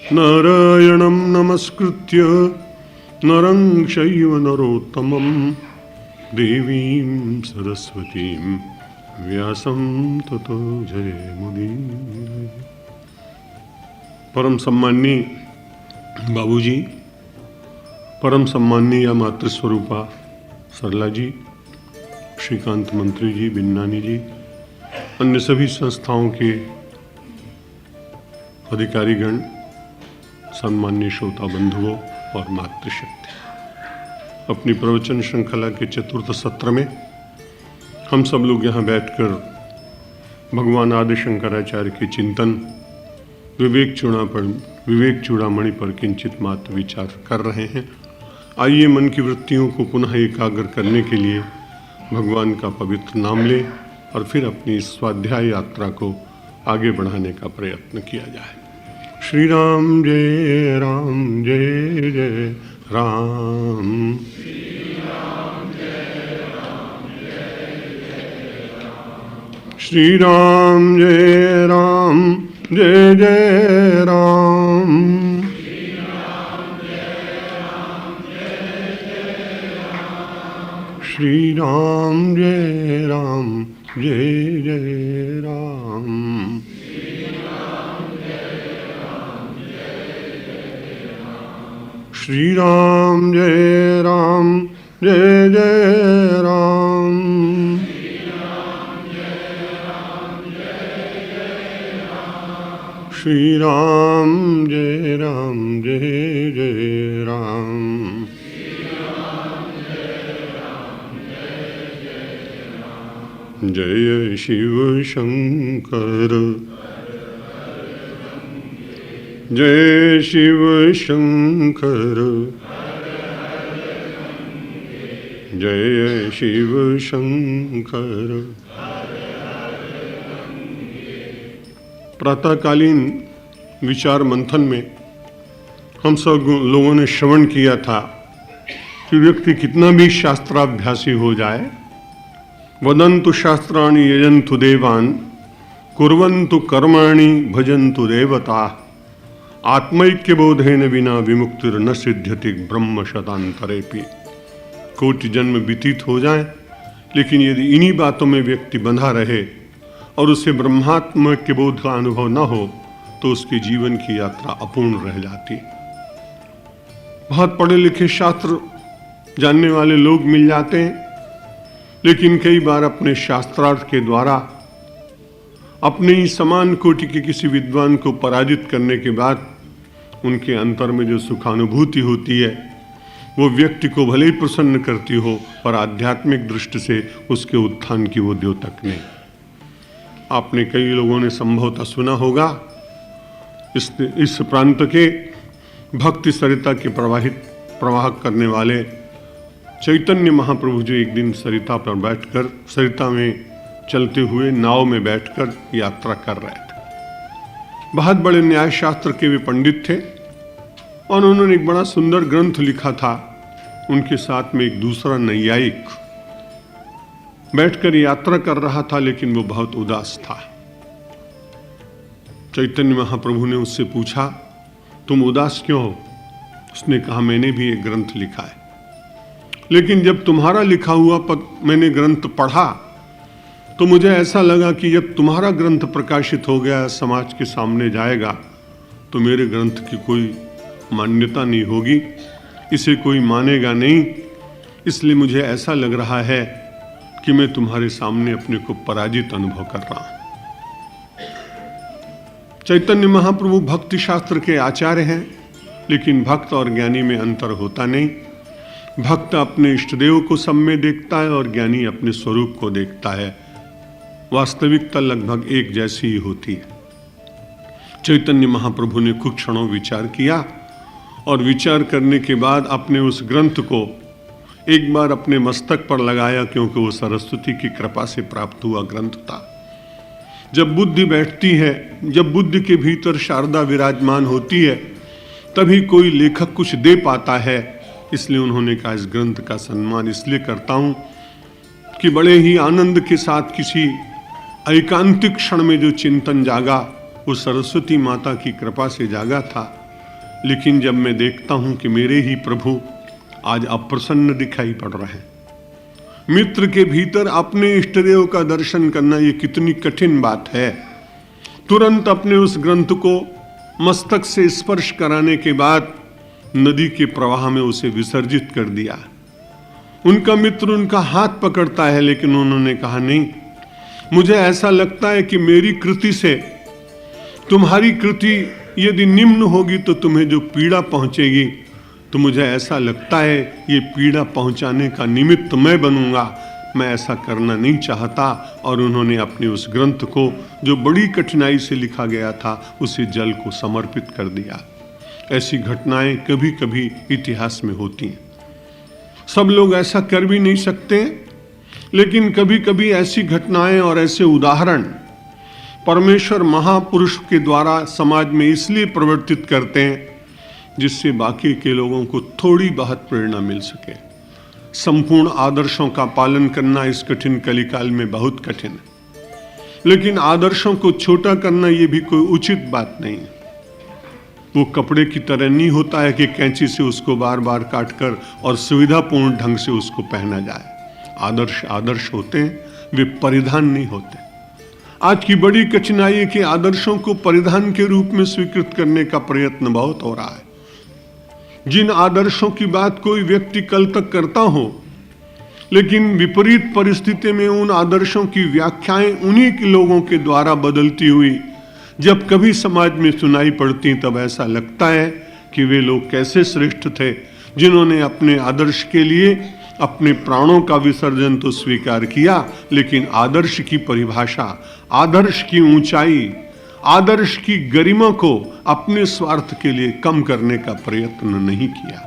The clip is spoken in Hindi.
नारायणं नमस्कृत्य नरं चैव नरोत्तमं देवीं सरस्वतीं व्यासं ततो जयमुदीरये। परम सम्माननीय बाबूजी, परम सम्माननीय मातृस्वरूपा सरला जी, श्रीकांत मंत्री जी, बिन्नानी जी, अन्य सभी संस्थाओं के अधिकारीगण, सम्माननीय श्रोता बंधुओं और मातृशक्ति, अपनी प्रवचन श्रृंखला के चतुर्थ सत्र में हम सब लोग यहाँ बैठकर भगवान आदि शंकराचार्य के चिंतन विवेक चूड़ामणि पर किंचित मात्र विचार कर रहे हैं। आइए मन की वृत्तियों को पुनः एकाग्र करने के लिए भगवान का पवित्र नाम लें और फिर अपनी स्वाध्याय यात्रा को आगे बढ़ाने का प्रयत्न किया जाए। श्री राम जय जय राम। श्री राम जय जय राम। श्री राम जय जय राम। श्री राम जय जय राम। श्री राम जय जय राम। जय शिव शंकर, जय शिव शंकर, जय शिव शंकर। प्रातःकालीन विचार मंथन में हम सब लोगों ने श्रवण किया था कि व्यक्ति कितना भी शास्त्राभ्यासी हो जाए, वदन्तु शास्त्राणि यजन्तु देवान् कुर्वन्तु कर्माणि भजन्तु देवता आत्मैक्य बोधेन विना विमुक्तिर्न सिद्ध्यति ब्रह्म शतान्तरेपि। कोटि जन्म व्यतीत हो जाए, लेकिन यदि इन्हीं बातों में व्यक्ति बंधा रहे और उसे ब्रह्मात्म के बोध का अनुभव न हो तो उसके जीवन की यात्रा अपूर्ण रह जाती। बहुत पढ़े लिखे शास्त्र जानने वाले लोग मिल जाते हैं, लेकिन कई बार अपने शास्त्रार्थ के द्वारा अपने ही समान कोटि के किसी विद्वान को पराजित करने के बाद उनके अंतर में जो सुखानुभूति होती है वो व्यक्ति को भले ही प्रसन्न करती हो, पर आध्यात्मिक दृष्टि से उसके उत्थान की वो द्योतक नहीं। आपने कई लोगों ने संभवतः सुना होगा इस प्रांत के भक्ति सरिता के प्रवाह करने वाले चैतन्य महाप्रभु जी एक दिन सरिता पर बैठकर, सरिता में चलते हुए नाव में बैठकर यात्रा कर रहे थे। बहुत बड़े न्याय शास्त्र के वे पंडित थे और उन्होंने एक बड़ा सुंदर ग्रंथ लिखा था। उनके साथ में एक दूसरा नैयायिक बैठकर यात्रा कर रहा था, लेकिन वो बहुत उदास था। चैतन्य महाप्रभु ने उससे पूछा, तुम उदास क्यों हो? उसने कहा, मैंने भी एक ग्रंथ लिखा है, लेकिन जब तुम्हारा लिखा हुआ मैंने ग्रंथ पढ़ा तो मुझे ऐसा लगा कि जब तुम्हारा ग्रंथ प्रकाशित हो गया, समाज के सामने जाएगा, तो मेरे ग्रंथ की कोई मान्यता नहीं होगी, इसे कोई मानेगा नहीं। इसलिए मुझे ऐसा लग रहा है कि मैं तुम्हारे सामने अपने को पराजित अनुभव कर रहा हूं। चैतन्य महाप्रभु भक्ति शास्त्र के आचार्य हैं, लेकिन भक्त और ज्ञानी में अंतर होता नहीं। भक्त अपने इष्टदेव को सब में देखता है और ज्ञानी अपने स्वरूप को देखता है। वास्तविकता लगभग एक जैसी ही होती है। चैतन्य महाप्रभु ने कुछ क्षणों विचार किया और विचार करने के बाद अपने उस ग्रंथ को एक बार अपने मस्तक पर लगाया, क्योंकि वो सरस्वती की कृपा से प्राप्त हुआ ग्रंथ था। जब बुद्धि बैठती है, जब बुद्धि के भीतर शारदा विराजमान होती है, तभी कोई लेखक कुछ दे पाता है। इसलिए उन्होंने कहा, इस ग्रंथ का सम्मान इसलिए करता हूं कि बड़े ही आनंद के साथ किसी एकांतिक क्षण में जो चिंतन जागा वो सरस्वती माता की कृपा से जागा था। लेकिन जब मैं देखता हूं कि मेरे ही प्रभु आज अप्रसन्न दिखाई पड़ रहे हैं, मित्र के भीतर अपने इष्टदेव का दर्शन करना ये कितनी कठिन बात है। तुरंत अपने उस ग्रंथ को मस्तक से स्पर्श कराने के बाद नदी के प्रवाह में उसे विसर्जित कर दिया। उनका मित्र उनका हाथ पकड़ता है, लेकिन उन्होंने कहा नहीं, मुझे ऐसा लगता है कि मेरी कृति से तुम्हारी कृति यदि निम्न होगी तो तुम्हें जो पीड़ा पहुंचेगी, तो मुझे ऐसा लगता है ये पीड़ा पहुंचाने का निमित्त मैं बनूंगा, मैं ऐसा करना नहीं चाहता। और उन्होंने अपने उस ग्रंथ को जो बड़ी कठिनाई से लिखा गया था उसे जल को समर्पित कर दिया। ऐसी घटनाएं कभी कभी इतिहास में होती हैं। सब लोग ऐसा कर भी नहीं सकते, लेकिन कभी कभी ऐसी घटनाएं और ऐसे उदाहरण परमेश्वर महापुरुष के द्वारा समाज में इसलिए प्रवर्तित करते हैं जिससे बाकी के लोगों को थोड़ी बहुत प्रेरणा मिल सके। संपूर्ण आदर्शों का पालन करना इस कठिन कलिकाल में बहुत कठिन है, लेकिन आदर्शों को छोटा करना यह भी कोई उचित बात नहीं है। वो कपड़े की तरह नहीं होता है कि कैंची से उसको बार बार काटकर और सुविधापूर्ण ढंग से उसको पहना जाए। आदर्श आदर्श होते हैं, वे परिधान नहीं होते। आज की बड़ी कठिनाई है कि आदर्शों को परिधान के रूप में स्वीकृत करने का प्रयत्न बहुत हो रहा है। जिन आदर्शों की बात कोई व्यक्ति कल तक करता हो, लेकिन विपरीत परिस्थिति में उन आदर्शों की व्याख्याएं उन्हीं के लोगों के द्वारा बदलती हुई जब कभी समाज में सुनाई पड़ती, तब ऐसा लगता है कि वे लोग कैसे श्रेष्ठ थे जिन्होंने अपने आदर्श के लिए अपने प्राणों का विसर्जन तो स्वीकार किया, लेकिन आदर्श की परिभाषा, आदर्श की ऊंचाई, आदर्श की गरिमा को अपने स्वार्थ के लिए कम करने का प्रयत्न नहीं किया।